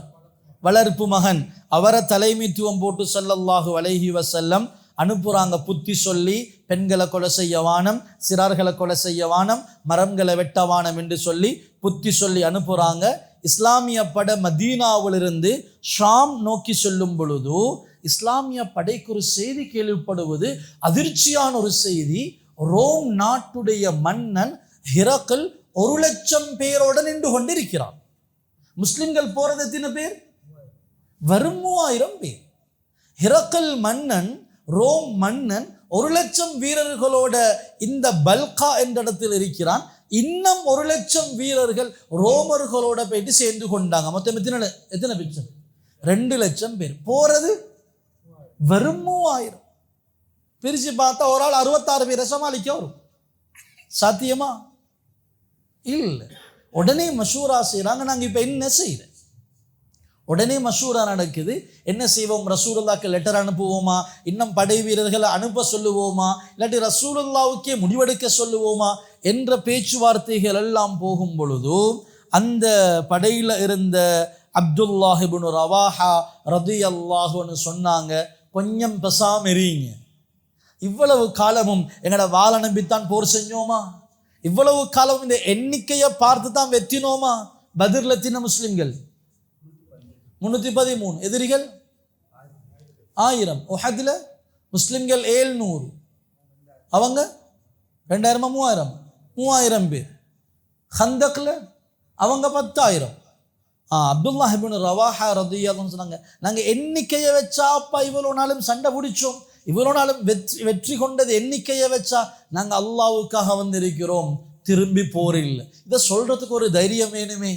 வளர்ப்பு மகன், அவரை தலைமைத்துவம் போட்டு ஸல்லல்லாஹு அலைஹி வஸல்லம் அனுப்புறாங்க. புத்தி சொல்லி பெண்களை கொலை செய்ய வானம், சிறார்களை கொலை செய்ய வானம், மரங்களை வெட்ட வானம் என்று சொல்லி புத்தி சொல்லி அனுப்புறாங்க. இஸ்லாமிய படை மதீனாவிலிருந்து ஷாம் நோக்கி செல்லும் பொழுது இஸ்லாமிய படைக்கு ஒரு செய்தி கேள்விப்படுவது அதிர்ச்சியான ஒரு செய்தி. ரோம் நாட்டுடைய மன்னன் ஹிரக்கல் 1,00,000 பேரோடு நின்று கொண்டிருக்கிறான். முஸ்லிம்கள் போறது எத்தனை பேர்? வரும் 3000 பேர். ஹிரக்கல் மன்னன், ரோம் மன்னன் 1,00,000 வீரர்களோட இந்த பல்கா என்ற இடத்தில் இருக்கிறான். இன்னும் 1,00,000 வீரர்கள் ரோமர்களோட போயிட்டு சேர்ந்து கொண்டாங்க. மொத்தம் எத்தனை பேர்? 2,00,000 பேர். போறது வெறும் 3000. பிரிச்சு பார்த்தா ஒரு ஆள் 66 பேரை சமாளிக்க வரும். சாத்தியமா? இல்லை. உடனே மஷூரா செய்யறாங்க, நாங்க இப்ப என்ன செய்யற? உடனே மஷூரா நடக்குது. என்ன செய்வோம்? ரசூலுல்லாஹ்க்கு லெட்டர் அனுப்புவோமா, இன்னும் படை வீரர்களை அனுப்ப சொல்லுவோமா, இல்லாட்டி ரசூலுல்லாஹ்வுக்கே முடிவெடுக்க சொல்லுவோமா என்ற பேச்சுவார்த்தைகள் எல்லாம் போகும் பொழுது அந்த படையில இருந்த அப்துல்லாஹ் இப்னு ரவாஹா ரலியல்லாஹு அன்ஹு சொன்னாங்க, கொஞ்சம் பேசாம இருங்க. இவ்வளவு காலமும் எங்கட வாள நம்பித்தான் போர் செஞ்சோமா? இவ்வளவு காலமும் இந்த எண்ணிக்கையை பார்த்து தான் வெத்தினோமா? பத்ர்ல எத்தனை முஸ்லிம்கள்? 313. எதிரிகள் 1000. உஹதுல முஸ்லிம்கள் 700, அவங்க 2000 3000 பேர். ஹந்தக்ல அவங்க 10,000. அப்துல்லாஹ் இப்னு ரவாஹா ரலியல்லாஹு அன்ஹு சொன்னாங்க, நாங்கள் எண்ணிக்கையை வச்சா அப்பா இவ்வளோ நாளும் சண்டை பிடிச்சோம், இவ்வளோ நாளும் வெற்றி கொண்டது எண்ணிக்கையை வச்சா, நாங்கள் அல்லாஹ்வுக்காக வந்திருக்கிறோம், திரும்பி போரில்லை. இதை சொல்றதுக்கு ஒரு தைரியம் வேணுமே.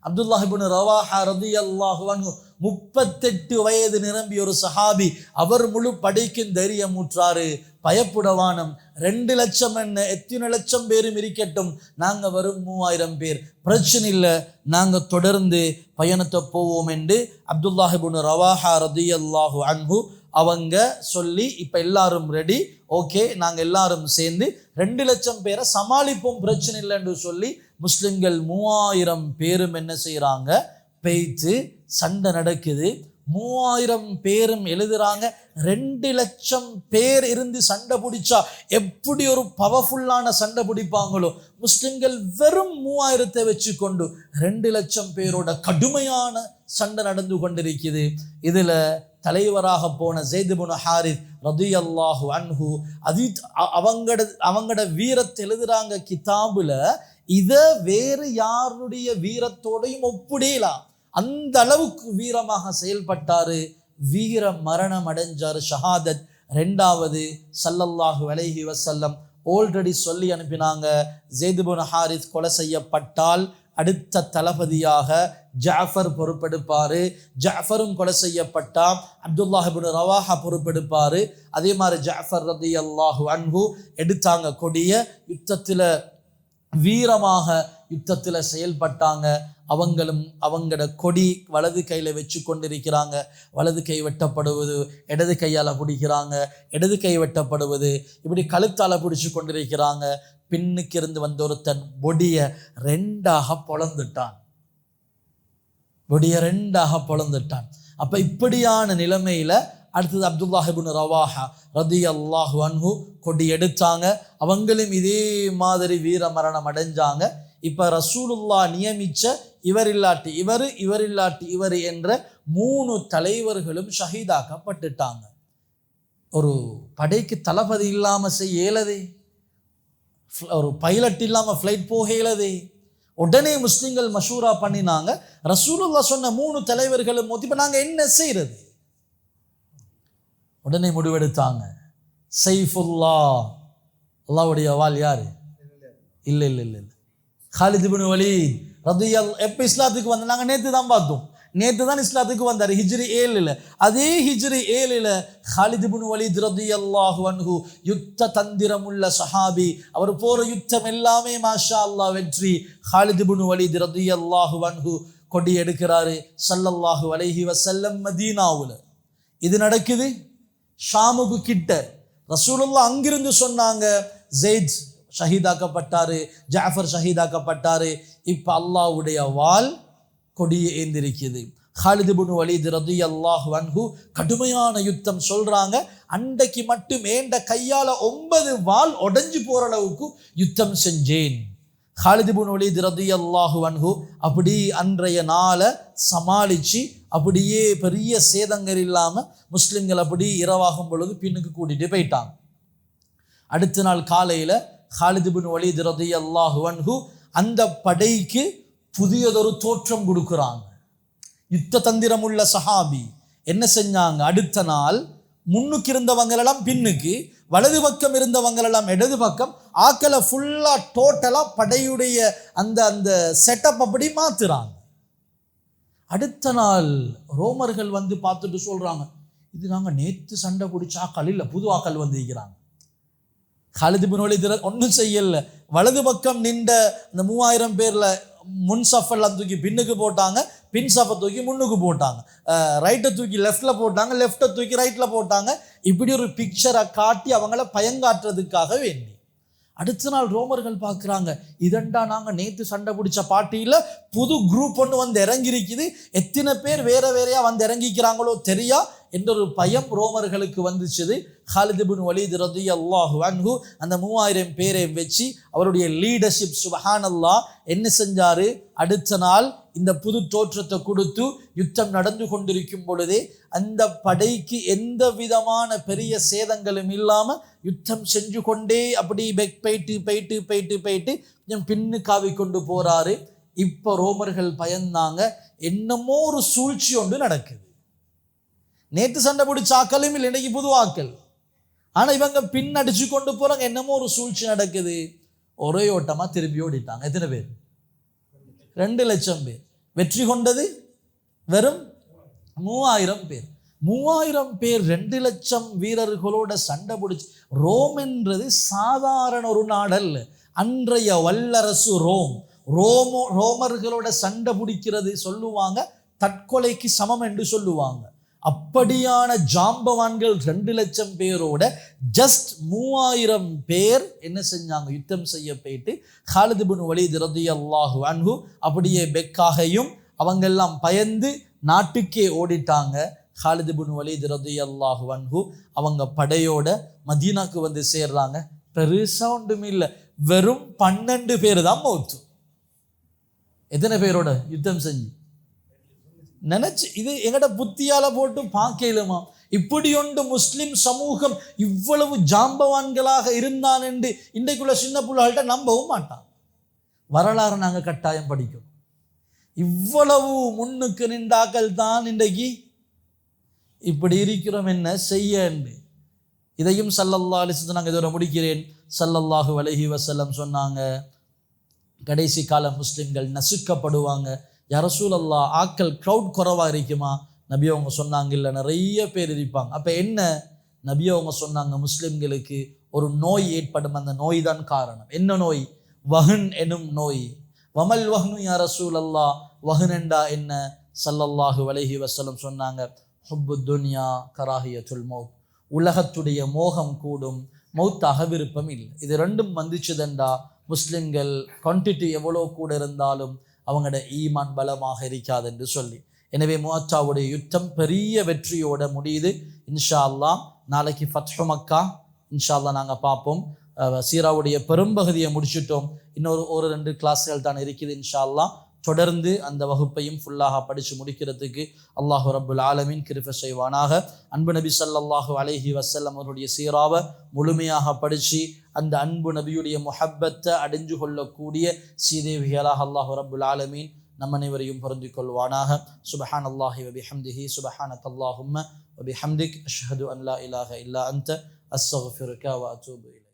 அப்துல்லாஹ் இப்னு ரவாஹா ரலியல்லாஹு அன்ஹு 38 வயது நிரம்பிய ஒரு சஹாபி. அவர் முழு படைக்கும் தைரியம் ஊற்றாரு, பயப்புடவானம் 2 லட்சம் என்ன, எத்தனை லட்சம் பேரும் இருக்கட்டும், நாங்க வரும் 3000 பேர், பிரச்சனை இல்லை, நாங்க தொடர்ந்து பயணத்தை போவோம் என்று அப்துல்லாஹ் இப்னு ரவாஹா ரலியல்லாஹு அன்ஹு அவங்க சொல்லி, இப்ப எல்லாரும் ரெடி, ஓகே நாங்க எல்லாரும் சேர்ந்து 2 லட்சம் பேரை சமாளிப்போம், பிரச்சனை இல்லைன்னு சொல்லி முஸ்லிம்கள் 3000 பேரும் என்ன செய்யறாங்க, பெய்த்து சண்டை நடக்குது. 3000 பேரும் எழுதுறாங்க, 2 லட்சம் பேர் இருந்து சண்டை பிடிச்சா எப்படி ஒரு பவர்ஃபுல்லான சண்டை பிடிப்பாங்களோ, முஸ்லிம்கள் வெறும் 3000 வச்சு கொண்டு 2 லட்சம் பேரோட கடுமையான சண்டை நடந்து கொண்டிருக்குது. இதுல தலைவராக போன ஸைத் இப்னு ஹாரிஸ் ரலியல்லாஹு அன்ஹு அவங்கட வீரத்தை எழுதுறாங்க கிதாபுல, இத வேறு யாருடைய வீரத்தோடையும் ஒப்பிடலாம், அந்த அளவுக்கு வீரமாக செயல்பட்டாரு. வீர மரணம் அடைஞ்சாரு, ஷஹாதத். 2வது ஸல்லல்லாஹு அலைஹி வஸல்லம் ஆல்ரெடி சொல்லி அனுப்பினாங்க, ஸைத் இப்னு ஹாரிஸ் கொலை செய்யப்பட்டால் அடுத்த தளபதியாக ஜாஃபர் பொறுப்பெடுப்பாரு, ஜாஃபரும் கொலை செய்யப்பட்டா அப்துல்லாஹ் இப்னு ரவாஹா பொறுப்பெடுப்பாரு. அதே மாதிரி ஜாஃபர் ரலியல்லாஹு அன்ஹு எடுத்தாங்க கொடிய, யுத்தத்தில் வீரமாக யுத்தத்தில் செயல்பட்டாங்க. அவங்களும் அவங்களோட கொடி வலது கையில் வச்சு கொண்டிருக்கிறாங்க, வலது கை வெட்டப்படுவது, இடது கையால் பிடிக்கிறாங்க, இடது கை வெட்டப்படுவது, இப்படி கழுத்தால் பிடிச்சு கொண்டிருக்கிறாங்க. பின்னுக்கு இருந்து வந்த ஒருத்தன் பொடிய 2ஆக பொளந்துட்டான், பொடிய 2ஆக பொளந்துட்டான். அப்ப இப்படியான நிலைமையில அடுத்தது அப்துல்லாஹ் இப்னு ரவாஹா ரலியல்லாஹு அன்ஹு கொடி எடுத்தாங்க, அவங்களும் இதே மாதிரி வீர மரணம் அடைஞ்சாங்க. இப்ப ரசூலுல்லாஹ் நியமிச்ச இவர் இல்லாட்டி இவர், இவர் இல்லாட்டி இவர் என்ற 3 தலைவர்களும் ஷஹீதாக்கப்பட்டுட்டாங்க. ஒரு படைக்கு தளபதி இல்லாம செய்ய இயலதே, ஒரு பைலட் இல்லாம ஃப்ளைட் போக இயலதே. உடனே முஸ்லிம்கள் மஷூரா பண்ணினாங்க, ரசூலுல்லாஹ் சொன்ன 3 தலைவர்களும் இப்ப நாங்க என்ன செய்யறது? உடனே முடிவெடுத்தாங்க, சைஃபுல்லாஹ், அல்லாஹ்வுடைய வாள் யாரு? இல்லை இல்லை இல்லை இல்லை, காலித் இப்னு வலீத் ரலியல்லாஹு. எப்போ இஸ்லாத்துக்கு வந்த, நாங்கள் நேற்று தான் பார்த்தோம், நேற்று தான் இஸ்லாத்துக்கு வந்தார், ஹிஜ்ரி 7. அதே ஹிஜ்ரி 7 காலித் இப்னு வலீத் ரலியல்லாஹு அன்ஹு யுத்த தந்திரமுள்ள சஹாபி, அவர் போற யுத்தம் எல்லாமே மாஷா அல்லாஹ் வெற்றி. காலித் இப்னு வலீத் ரலியல்லாஹு அன்ஹு கொடி எடுக்கிறாரு ஸல்லல்லாஹு அலைஹி வஸல்லம் மதீனாவுல. இது நடக்குது ஷாமுக்கு கிட்ட. ரசூலுல்லாஹ் அங்கிருந்து சொன்னாங்க, ஸைத் ஷஹீதாக்கப்பட்டாரு, ஜாஃபர் ஷஹீதாக்கப்பட்டாரு. இப்ப அல்லாஹ்வுடைய வாள் கொடியை ஏந்திருக்குது. காலித் இப்னு வலீத் ரலியல்லாஹு அன்ஹு கடுமையான யுத்தம் சொல்றாங்க, அன்றைக்கு மட்டும் ஏண்ட கையால 9 வாள் உடைஞ்சு போற அளவுக்கு யுத்தம் செஞ்சேன். காலித் இப்னு வலீத் ரலியல்லாஹு அன்ஹு அப்படி அன்றைய நாளை சமாளிச்சு அப்படியே பெரிய சேதங்கள் இல்லாம முஸ்லிம்கள் அப்படி இரவாகும் பொழுது பின்னுக்கு கூட்டிட்டு போயிட்டாங்க. அடுத்த நாள் காலையில காலித் இப்னு வலீத் ரலியல்லாஹு அன்ஹு அந்த படைக்கு புதியதொரு தோற்றம் கொடுக்குறாங்க. யுத்த தந்திரம் உள்ள சஹாபி என்ன செஞ்சாங்க, அடுத்த நாள் முன்னுக்கு இருந்தவங்களெல்லாம் பின்னுக்கு, வலது பக்கம் இருந்தவங்களெல்லாம் இடது பக்கம், ஆக்களை ஃபுல்லா டோட்டலா படையுடைய அந்த அந்த செட்டப் அப்படி மாத்துறாங்க. அடுத்த நாள் ரோமர்கள் வந்து பார்த்துட்டு சொல்றாங்க, இது நாங்கள் நேற்று சண்டை பிடிச்ச ஆக்கள் இல்லை, புது ஆக்கள் வந்து இருக்கிறாங்க. காலித் இப்னு வலீத் ஒன்றும் செய்யல, வலது பக்கம் நின்ற இந்த 3000 பேர்ல முன் சஃபெல்லாம் தூக்கி பின்னுக்கு போட்டாங்க, பின் சஃபை தூக்கி முன்னுக்கு போட்டாங்க, ரைட்டை தூக்கி லெஃப்ட்ல போட்டாங்க, லெஃப்டை தூக்கி ரைட்ல போட்டாங்க. இப்படி ஒரு பிக்சரை காட்டி அவங்கள பயங்காட்டுறதுக்காக வேண்டி. அடுத்த நாள் ரோமர்கள் பார்க்குறாங்க, இதண்டா நாங்கள் நேற்று சண்டை பிடிச்ச பார்ட்டியில் புது குரூப் ஒன்று வந்து இறங்கிருக்குது, எத்தனை பேர் வேற வேறையா வந்து இறங்கிக்கிறாங்களோ தெரியா என்ற ஒரு பயம் ரோமர்களுக்கு வந்துச்சுது. காலித் இப்னு வலீத் ரலியல்லாஹு அன்ஹு அந்த 3000 பேரை வச்சு அவருடைய லீடர்ஷிப் சுப்ஹானல்லாஹ் என்ன செஞ்சாரு, அடுத்த நாள் இந்த புது தோற்றத்தை கொடுத்து யுத்தம் நடந்து கொண்டிருக்கும் பொழுதே அந்த படைக்கு எந்த விதமான பெரிய சேதங்களும் இல்லாம யுத்தம் செஞ்சு கொண்டே அப்படி போயிட்டு போயிட்டு போயிட்டு போயிட்டு கொஞ்சம் பின்னு காவி கொண்டு போறாரு. இப்ப ரோமர்கள் பயந்தாங்க, என்னமோ ஒரு சூழ்ச்சி ஒன்று நடக்குது. நேற்று சண்டை பிடிச்ச ஆக்களும் இல்லை, இன்னைக்கு புது ஆக்கள், ஆனா இவங்க பின் அடிச்சு கொண்டு போறாங்க, என்னமோ ஒரு சூழ்ச்சி நடக்குது. ஒரே ஓட்டமா திரும்பி ஓடிட்டாங்க. எத்தனை பேர்? 2 லட்சம் பேர். வெற்றி கொண்டது வெறும் 3000 பேர். 3000 பேர் 2 லட்சம் வீரர்களோட சண்டை பிடிச்சி. ரோம் என்றது சாதாரண ஒரு நாடல்ல. அன்றைய வல்லரசு ரோமர்களோட சண்டை பிடிக்கிறது சொல்லுவாங்க தற்கொலைக்கு சமம் என்று சொல்லுவாங்க. அப்படியான ஜாம்பவான்கள் 2 லட்சம் பேரோட ஜஸ்ட் 3000 பேர் என்ன செஞ்சாங்க, யுத்தம் செய்ய போயிட்டு காலித் இப்னு வலீத் ரலியல்லாஹு அன்ஹு அப்படியே பெக்காகையும் அவங்கெல்லாம் பயந்து நாட்டுக்கே ஓடிட்டாங்க. காலித் இப்னு வலீத் ரலியல்லாஹு அன்ஹு அவங்க படையோட மதீனாக்கு வந்து சேர்றாங்க. பெருசா ஒன்றும் இல்லை, வெறும் 12 பேர் தான் மௌத்து. எத்தனை பேரோட யுத்தம் செஞ்சு நினைச்சு இது எங்கட புத்தியால போட்டு பார்க்கலுமா? இப்படி ஒன்று முஸ்லிம் சமூகம் இவ்வளவு ஜாம்பவான்களாக இருந்தான் என்று இன்றைக்குள்ள சின்ன பிள்ளைகள்கிட்ட நம்பவும் மாட்டான். வரலாறு நாங்கள் கட்டாயம் படிக்கணும். இவ்வளவு முன்னுக்கு நின்றாக்கள் தான் இன்றைக்கு இப்படி இருக்கிறோம், என்ன செய்ய என்று. இதையும் ஸல்லல்லாஹு அலைஹி வஸல்லம் நாங்கள் இதோட முடிக்கிறேன். ஸல்லல்லாஹு அலைஹி வஸல்லம் சொன்னாங்க, கடைசி கால முஸ்லிம்கள் நசுக்கப்படுவாங்க. யா ரசூலல்லாஹ், ஆக்கள் க்ரௌட் குறைவாக இருக்குமா? நபி அவங்க சொன்னாங்க, இல்லை நிறைய பேர் இருப்பாங்க. அப்போ என்ன? நபி அவங்க சொன்னாங்க, முஸ்லிம்களுக்கு ஒரு நோய் ஏற்படும், அந்த நோய் தான் காரணம். என்ன நோய்? வஹன் எனும் நோய். வமல் வஹ்னு யா ரசூலல்லாஹ், வஹன் என்றா என்ன? ஸல்லல்லாஹு அலைஹி வஸல்லம் சொன்னாங்க, ஹுப்பு துன்யா கராஹியத்துல் மௌத், உலகத்துடைய மோகம் கூடும், மௌத்தாக விருப்பம் இல்லை. இது ரெண்டும் வந்துச்சுதண்டா முஸ்லிம்கள் குவான்டிட்டி எவ்வளோ கூட இருந்தாலும் அவங்களோட ஈமான் பலமாக இருக்காது என்று சொல்லி. எனவே முஅத்தாவுடைய யுத்தம் பெரிய வெற்றியோட முடியுது. இன்ஷா அல்லாஹ் நாளைக்கு ஃபத்ஹு மக்கா இன்ஷா அல்லாஹ் நாங்கள் பார்ப்போம். சீராவுடைய பெரும்பகுதியை முடிச்சிட்டோம். இன்னொரு 1-2 கிளாஸ்கள் தான் இருக்குது. இன்ஷா அல்லாஹ் தொடர்ந்து அந்த வகுப்பையும் ஃபுல்லாக படித்து முடிக்கிறதுக்கு அல்லாஹு ரப்புல் ஆலமீன் கிருபை செய்வானாக. அன்பு நபி ஸல்லல்லாஹு அலைஹி வஸல்லம் அவருடைய சீராவை முழுமையாக படித்து அந்த அன்பு நபியுடைய முஹப்பத்தை அடைஞ்சு கொள்ளக்கூடிய சீதேவிகளாக அல்லாஹு ரப்புல் ஆலமீன் நம் அனைவரையும் பொருந்திக் கொள்வானாக. சுப்ஹானல்லாஹி வ பிஹம்திஹி, சுப்ஹானக்கல்லாஹும்ம வ பிஹம்திக், அஷ்ஹது அன் லா இலாஹ இல்லா அன்த, அஸ்தக்ஃபிருக வ அத்தூபு இலைக்.